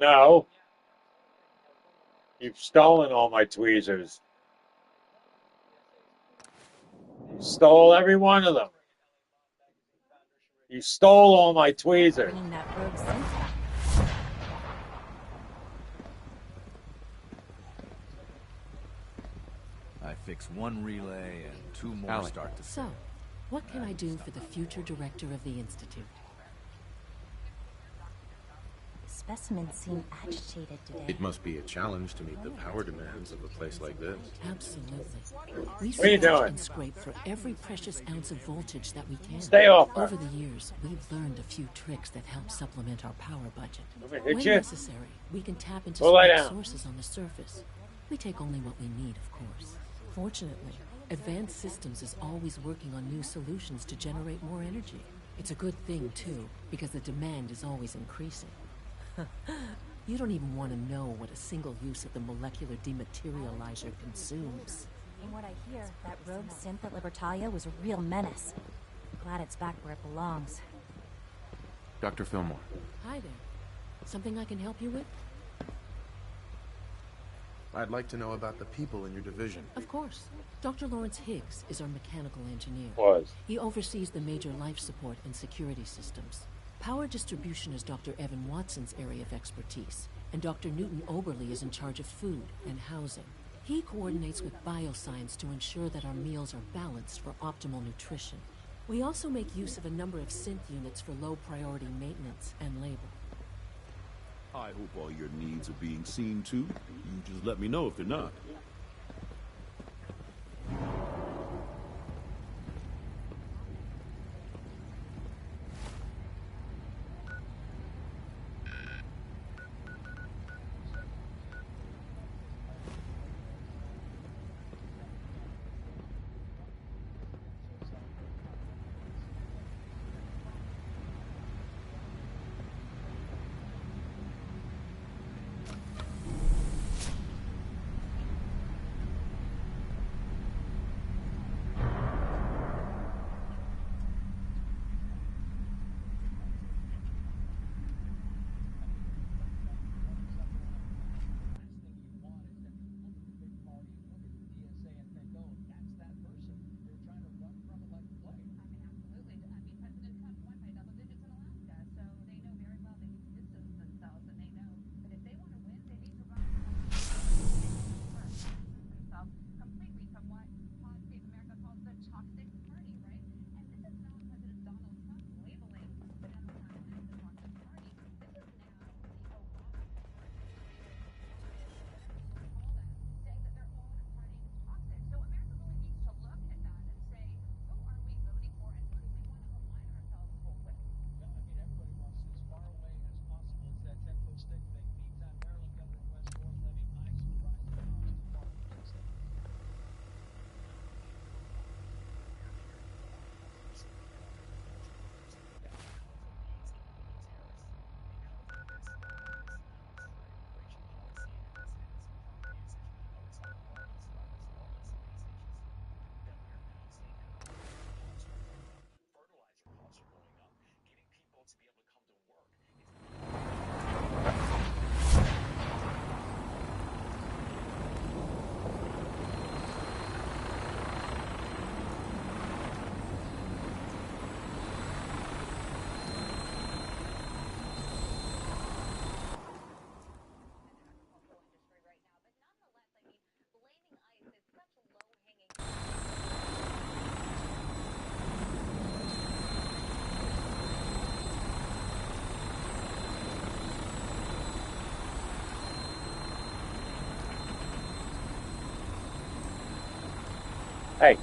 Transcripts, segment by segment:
No, you've stolen all my tweezers. You stole every one of them. You stole all my tweezers. Bringing that rogue synth back. I fix one relay and two more Alec. start to So, what can I do for the future director of the Institute? Specimens seem agitated today. It must be a challenge to meet the power demands of a place like this. Absolutely. We What are you scratch doing? and scrape for every precious ounce of voltage that we can. Stay off her. Over the years, we've learned a few tricks that help supplement our power budget. Let me hit When you. necessary, we can tap into Go lie scrap down. sources on the surface. We take only what we need, of course. Fortunately, Advanced Systems is always working on new solutions to generate more energy. It's a good thing, too, because the demand is always increasing. You don't even want to know what a single use of the molecular dematerializer consumes. From what I hear, that rogue synth at Libertalia was a real menace. Glad it's back where it belongs. Dr. Fillmore, Hi there. Something I can help you with? I'd like to know about the people in your division. Of course. Dr. Lawrence Higgs is our mechanical engineer. Was. He oversees the major life support and security systems. Power distribution is Dr. Evan Watson's area of expertise, and Dr. Newton Oberly is in charge of food and housing. He coordinates with bioscience to ensure that our meals are balanced for optimal nutrition. We also make use of a number of synth units for low-priority maintenance and labor. I hope all your needs are being seen to. You just let me know if they're not. Hey,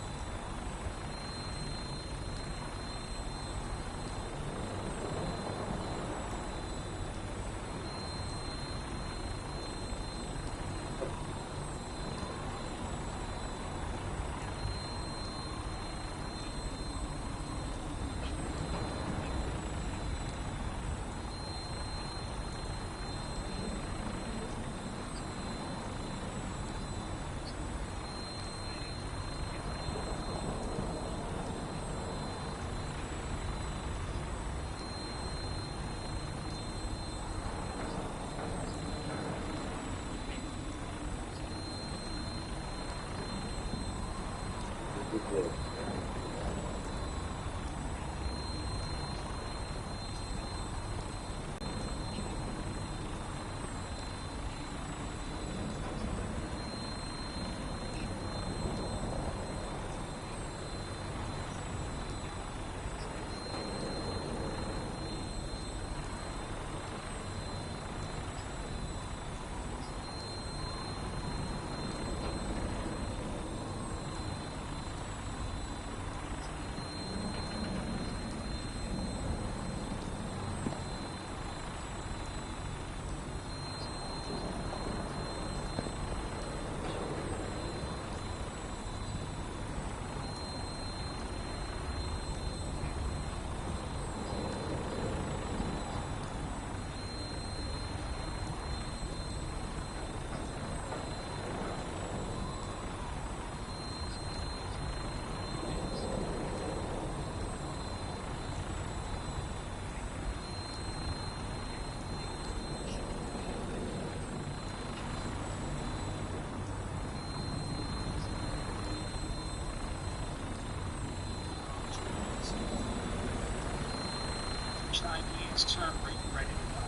Chinese term ready to go.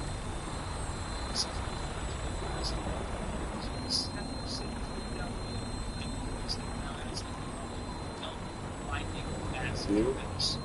Lightning fast movements.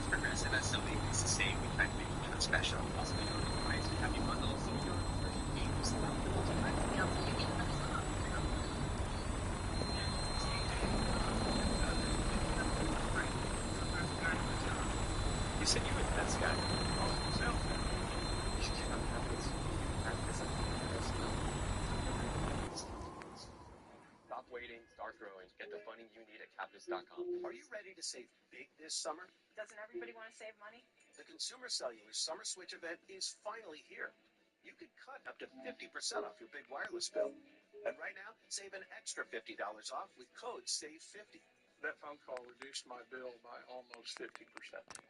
Progressive as something is the same. We try to make it special. Also, we don't price. We have you bundles. So you're games about the You said you were the best guy. Stop waiting, start growing. Get the funding you need at Captus.com. Are you ready to save big this summer? Doesn't everybody want to save money? The Consumer Cellular Summer Switch event is finally here. You can cut up to 50% off your big wireless bill. And right now, save an extra $50 off with code SAVE50. That phone call reduced my bill by almost 50%.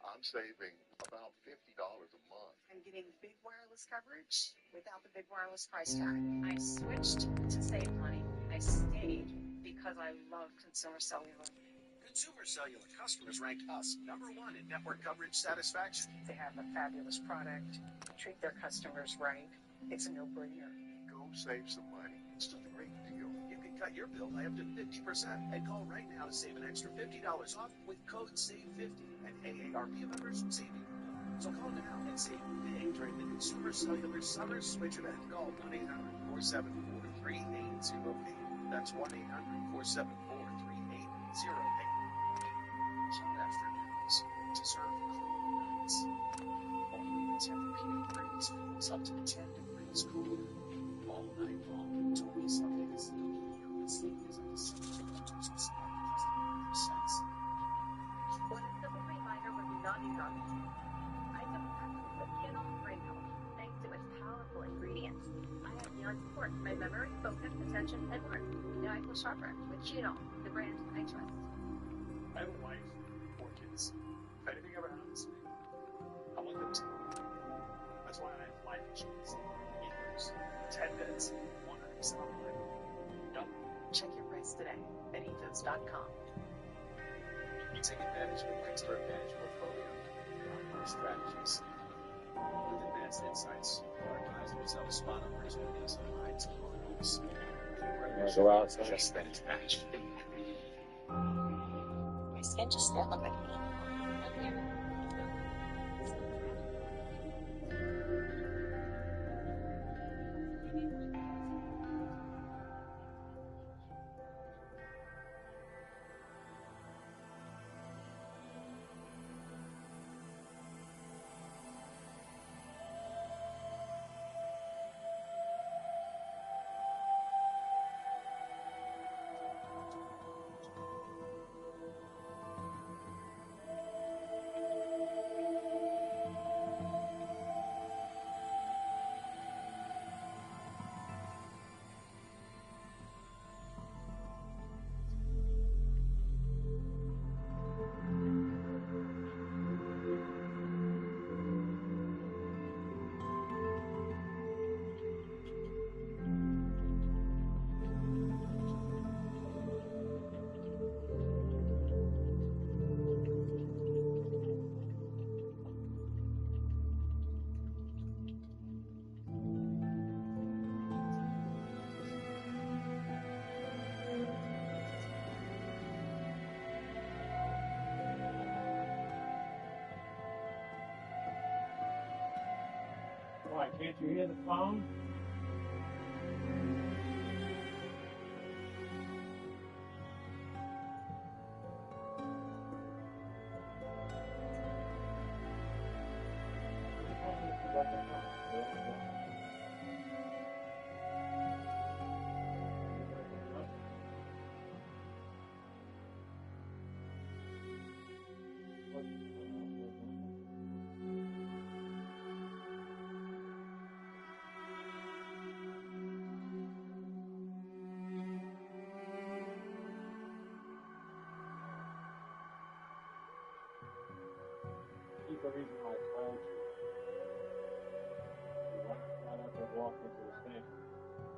I'm saving about $50 a month. I'm getting big wireless coverage without the big wireless price tag. I switched to save money. I stayed because I love Consumer Cellular. Consumer Cellular customers ranked us #1 in network coverage satisfaction. They have a fabulous product, treat their customers right. It's a no-brainer. Go save some money. It's just a great deal. You can cut your bill by up to 50% and call right now to save an extra $50 off with code SAVE50. And AARP members save even more. So call now and save big during the Consumer Cellular Summer Switch event. Call 1-800-474-3808. That's 1-800-474-3808. Some afternoons to serve cool nights. Only temperature degrees feels up to 10 degrees cooler. All night long, Tony Sundays. Sleep is up to 60% One simple reminder would not be wrong. I took practice with Kindle Brain Health thanks to its powerful ingredients. I have beyond support my memory, focus, attention, and work. Now I feel sharper with Kindle, the brand I trust. I have a wife, 4 kids. If anything ever happens to me, I want them to. That's why I have life insurance. It works. 10 beds, 100% on life. Done. Check your price today at ethos.com. You take advantage of the Expert Advantage portfolio. Our strategies. With advanced insights, our advisors help spot opportunities and hide tomorrows. Go outside. Just that it's matched. My skin just doesn't look like me. Can't you hear the phone? Keep the reason why I called you. You went up and walked into the thing.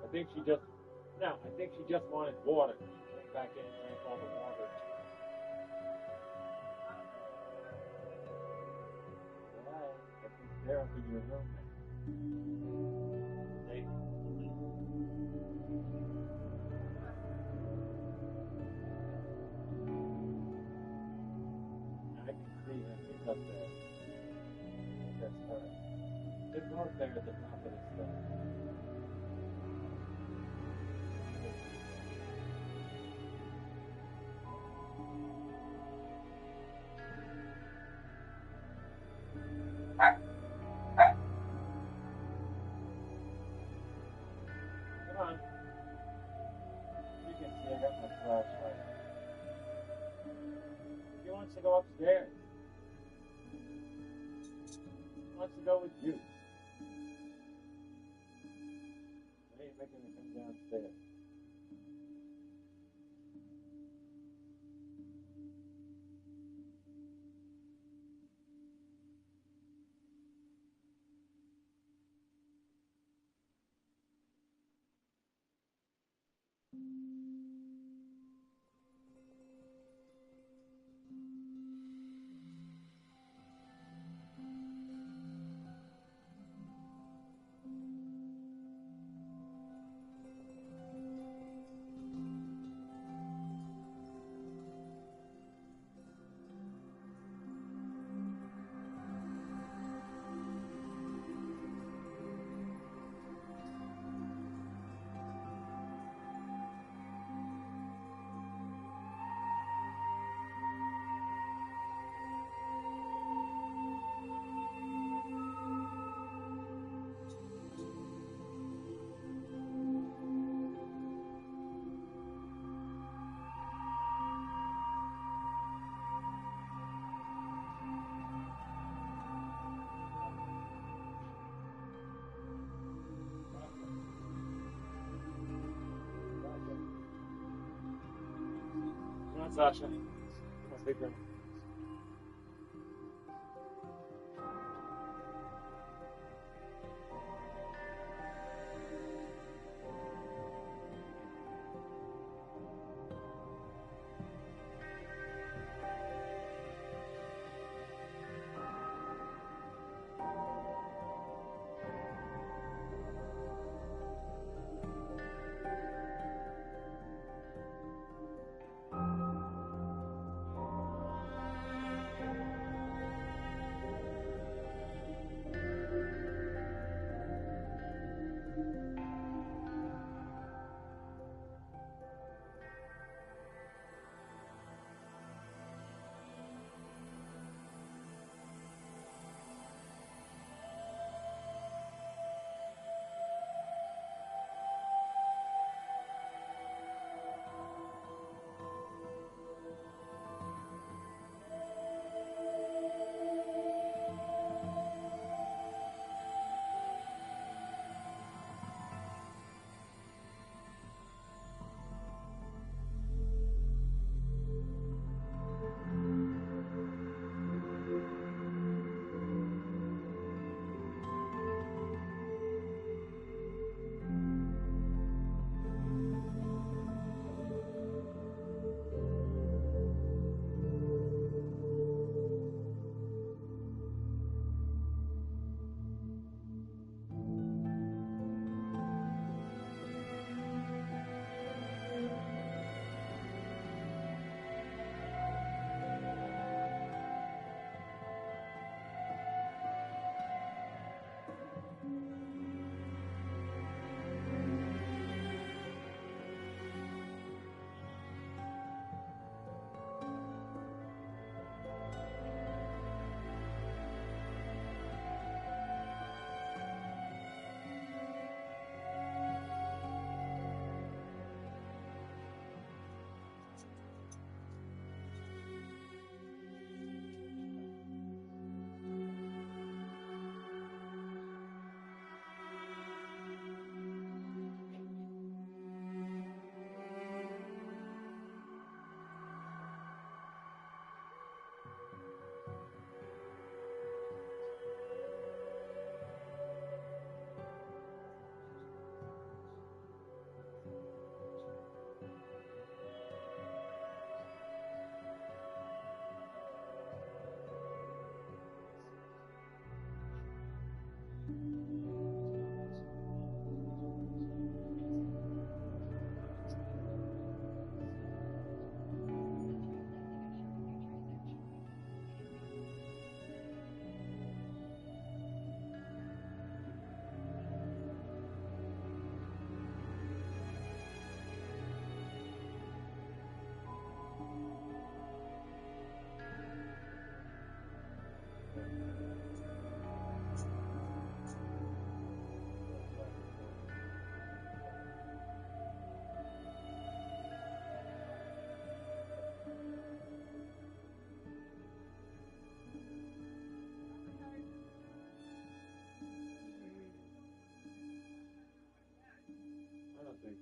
I think she just wanted water. Went back in and drank all the water. Well, I think Sarah will be your roommate. They, I can see him. He's up there. That's her. They're both there at the top of the stairs. Come on. You can see I got my flashlight. He wants to go upstairs. He wants to go with you. I ain't making him come downstairs. Come on, Sasha. Come on, big girl.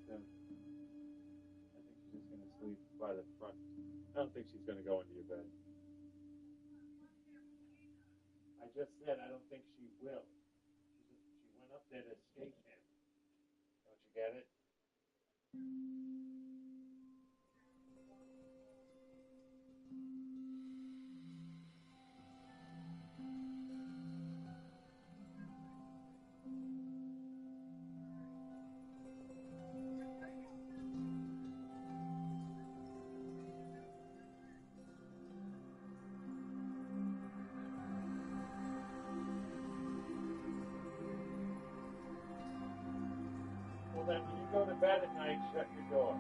soon. I think she's just gonna sleep by the front. I don't think she's gonna go into your bed. I just said I don't think she will. She went up there to escape him. Don't you get it? Well, then when you go to bed at night, shut your door.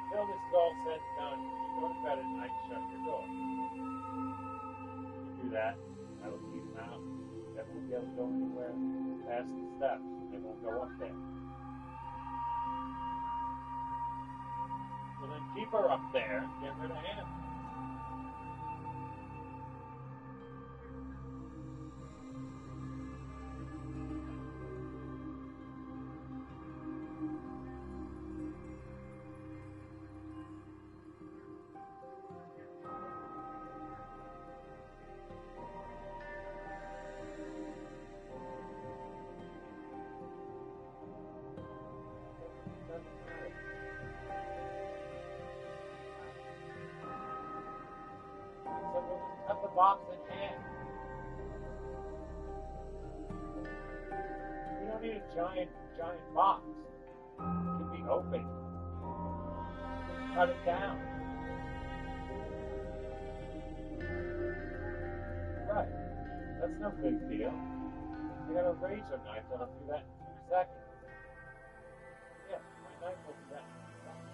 Until this is all said and done, when you go to bed at night, shut your door. You do that, that'll keep them out. They won't be able to go anywhere past the steps. They won't go up there. So then keep her up there and get rid of him. Cut the box in half. We don't need a giant box. It can be open. Cut it down. Right. That's no big deal. I got a razor knife that'll do that in 2 seconds. Yeah, my knife will do that in 2 seconds.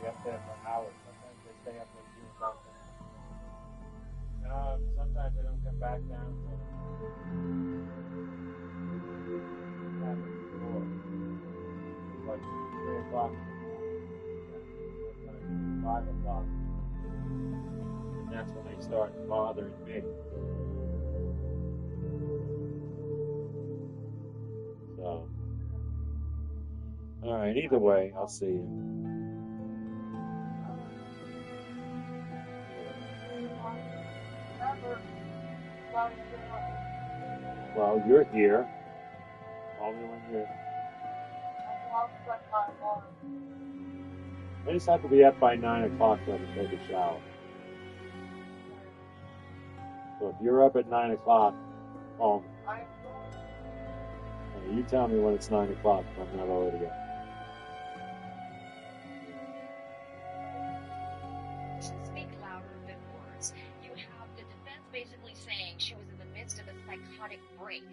Up there for hours. Sometimes they stay up there doing something. Sometimes they don't come back down until 4. It's like 3 o'clock. Sometimes 5 o'clock. And that's when they start bothering me. So, alright, either way, I'll see you. Well, you're here. Call me when you're... I just have to be up by 9 o'clock so I can take a shower. So if you're up at 9 o'clock, call me. You tell me when it's 9 o'clock if I'm not already up. Speak louder than words. You have the defense basically saying she was in the midst of a psychotic break.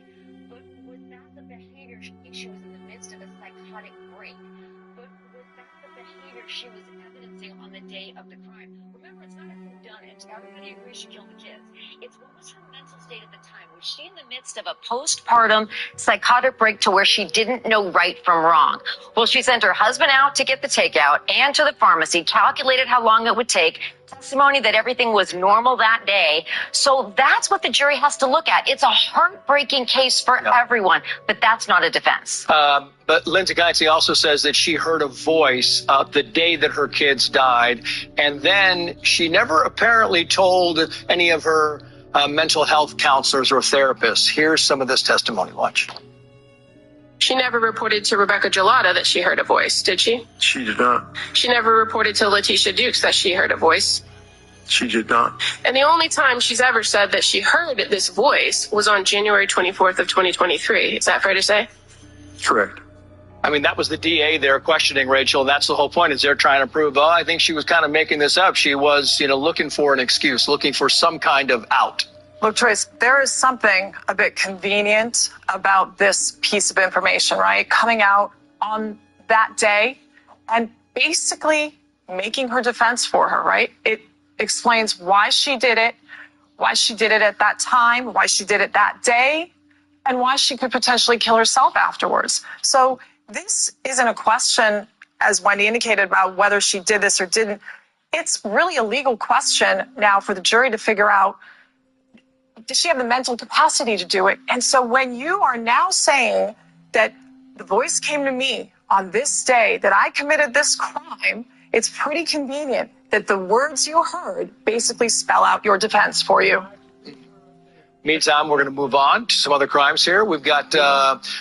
But was that the behavior she was in the midst of a psychotic break? But was that the behavior she was evidencing on the day of the crime? Remember, it's not a whodunit. Everybody agrees she killed the kids. It's what was her mental state at the time? Was she in the midst of a postpartum psychotic break to where she didn't know right from wrong? Well, she sent her husband out to get the takeout and to the pharmacy, calculated how long it would take, testimony that everything was normal that day. So that's what the jury has to look at. It's a heartbreaking case for everyone, but that's not a defense. But Lindsay Geitze also says that she heard a voice the day that her kids died, and then she never apparently told any of her mental health counselors or therapists. Here's some of this testimony. Watch. She never reported to Rebecca Gelada that she heard a voice, did she? She did not. She never reported to Letitia Dukes that she heard a voice. She did not. And the only time she's ever said that she heard this voice was on January 24th of 2023. Is that fair to say? Correct. I mean, that was the DA there questioning Rachel. And that's the whole point, is they're trying to prove, oh, I think she was kind of making this up. She was, looking for an excuse, looking for some kind of out. Look, Joyce, there is something a bit convenient about this piece of information, right? Coming out on that day and basically making her defense for her, right? explains why she did it at that time, why she did it that day, and why she could potentially kill herself afterwards. So this isn't a question, as Wendy indicated, about whether she did this or didn't. It's really a legal question now for the jury to figure out, does she have the mental capacity to do it? And so when you are now saying that the voice came to me on this day, that I committed this crime, it's pretty convenient that the words you heard basically spell out your defense for you. Meantime, we're going to move on to some other crimes here. We've got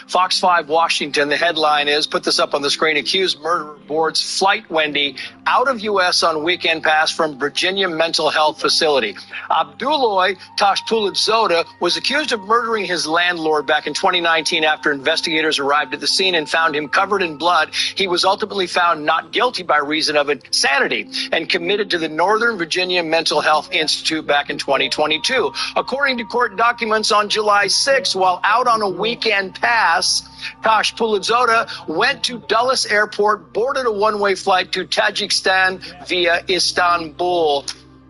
Fox 5 Washington. The headline is, put this up on the screen, accused murderer boards flight Wendy out of U.S. on weekend pass from Virginia mental health facility. Abduloy Tashpulidzoda was accused of murdering his landlord back in 2019 after investigators arrived at the scene and found him covered in blood. He was ultimately found not guilty by reason of insanity and committed to the Northern Virginia Mental Health Institute back in 2022. According to court documents, on July 6, while out on a weekend pass, Tashpulidzoda went to Dulles Airport, boarded a one-way flight to Tajikistan via Istanbul.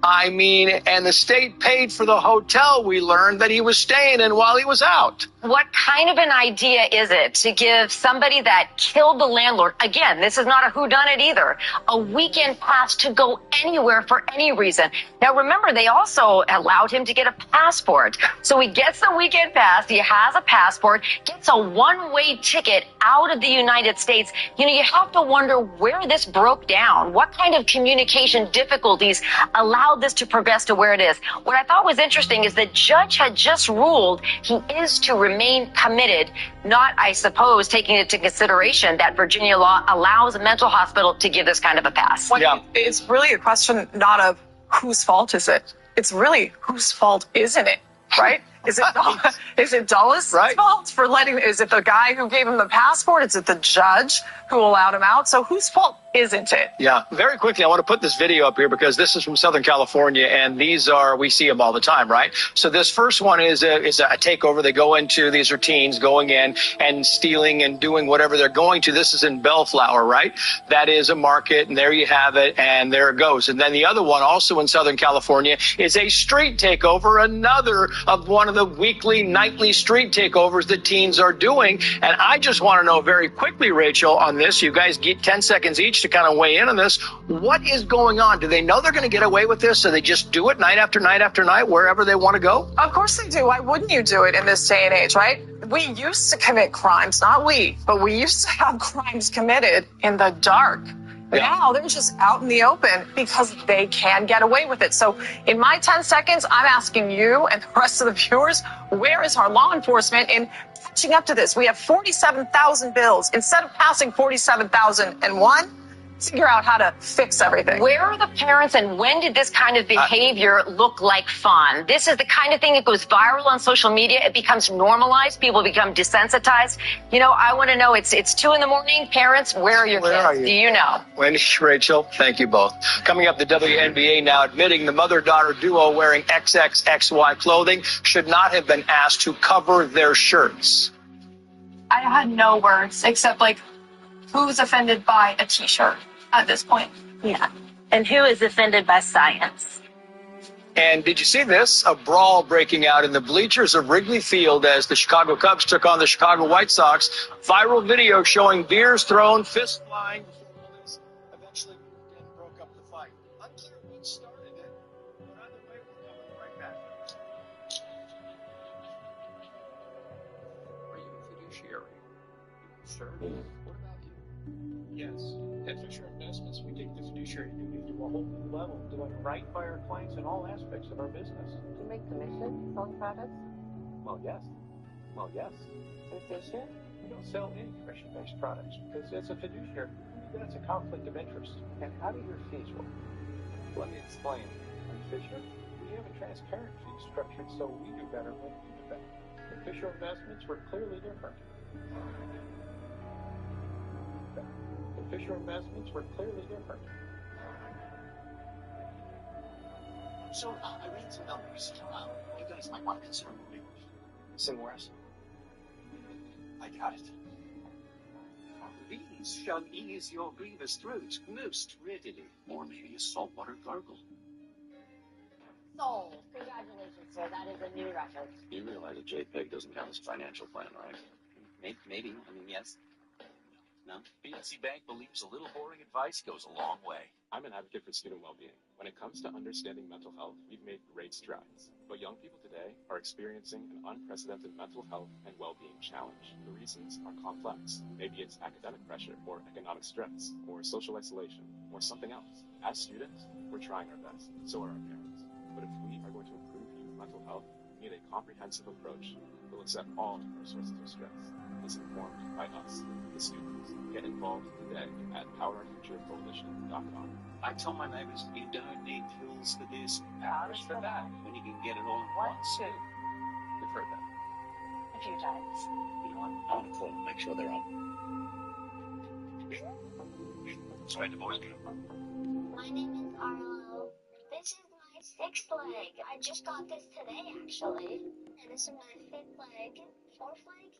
I mean, and the state paid for the hotel we learned that he was staying in while he was out. What kind of an idea is it to give somebody that killed the landlord, again, this is not a whodunit either, a weekend pass to go anywhere for any reason? Now, remember, they also allowed him to get a passport. So he gets the weekend pass, he has a passport, gets a one-way ticket out of the United States. You know, you have to wonder where this broke down. What kind of communication difficulties allowed this to progress to where it is? What I thought was interesting is the judge had just ruled he is to remain committed, not, I suppose, taking into consideration that Virginia law allows a mental hospital to give this kind of a pass. Yeah. It's really a question not of whose fault is it. It's really whose fault isn't it, right? Is it Dulles' fault for letting, is it the guy who gave him the passport? Is it the judge who allowed him out? So whose fault isn't it? Yeah, very quickly, I want to put this video up here because this is from Southern California, and these are, we see them all the time, right? So this first one is a takeover. They go into, these are teens going in and stealing and doing whatever they're going to. This is in Bellflower, right? That is a market, and there you have it, and there it goes. And then the other one, also in Southern California, is a street takeover, another of one of the weekly, nightly street takeovers that teens are doing. And I just want to know very quickly, Rachel, on this, you guys get 10 seconds each to kind of weigh in on this. What is going on? Do they know they're going to get away with this, so they just do it night after night after night, wherever they want to go? Of course they do. Why wouldn't you do it in this day and age, right? We used to commit crimes, not we, but we used to have crimes committed in the dark. Now they're just out in the open because they can get away with it. So in my 10 seconds, I'm asking you and the rest of the viewers, where is our law enforcement in catching up to this? We have 47,000 bills. Instead of passing 47,001, figure out how to fix everything. Where are the parents, and when did this kind of behavior look like fun? This is the kind of thing that goes viral on social media. It becomes normalized. People become desensitized. You know, I want to know, it's 2 a.m. Parents, where are your kids? Do you know? Wendy, Rachel, thank you both. Coming up, the WNBA now admitting the mother-daughter duo wearing XXXY clothing should not have been asked to cover their shirts. I had no words except, like, who's offended by a t-shirt at this point? Yeah. And who is offended by science? And did you see this? A brawl breaking out in the bleachers of Wrigley Field as the Chicago Cubs took on the Chicago White Sox. Viral video showing beers thrown, fists flying. Eventually moved in and broke up the fight. Unclear what started it, but either way, we're coming right back. Are you a fiduciary? Sure. What about you? Yes. At Fisher Investments, we take the fiduciary duty to a whole new level, doing right by our clients in all aspects of our business. Do you make commission selling products? Well, yes. And Fisher? We don't sell any commission-based products because as a fiduciary, that's a conflict of interest. And how do your fees work? Let me explain. At Fisher, we have a transparent fee structured so we do better when you do better. At Fisher Investments, we're clearly different. At Fisher Investments, we're clearly different. So, I ran some numbers. You guys might want to consider moving somewhere else. I got it. These shall ease your grievous throat most readily. Or maybe a saltwater gargle. Sold. Congratulations, sir. That is a new record. You realize a JPEG doesn't count as a financial plan, right? Maybe. I mean, yes. No? PNC Bank believes a little boring advice goes a long way. I'm an advocate for student well-being. When it comes to understanding mental health, we've made great strides. But young people today are experiencing an unprecedented mental health and well-being challenge. The reasons are complex. Maybe it's academic pressure, or economic stress, or social isolation, or something else. As students, we're trying our best. So are our parents. But if we are going to improve youth mental health, we need a comprehensive approach that will accept all of our sources of stress. Is informed by us, the students. Get involved today at PowerOurFutureCoalition.com. I tell my neighbors, you don't need pills for this, powders for that, when you can get it all in one suit. You've heard that. A few times. You know what? I want to call them, make sure they're on. Straight to boys. My name is Arlo. This is my sixth leg. I just got this today, actually. And this is my fifth leg. Fourth leg?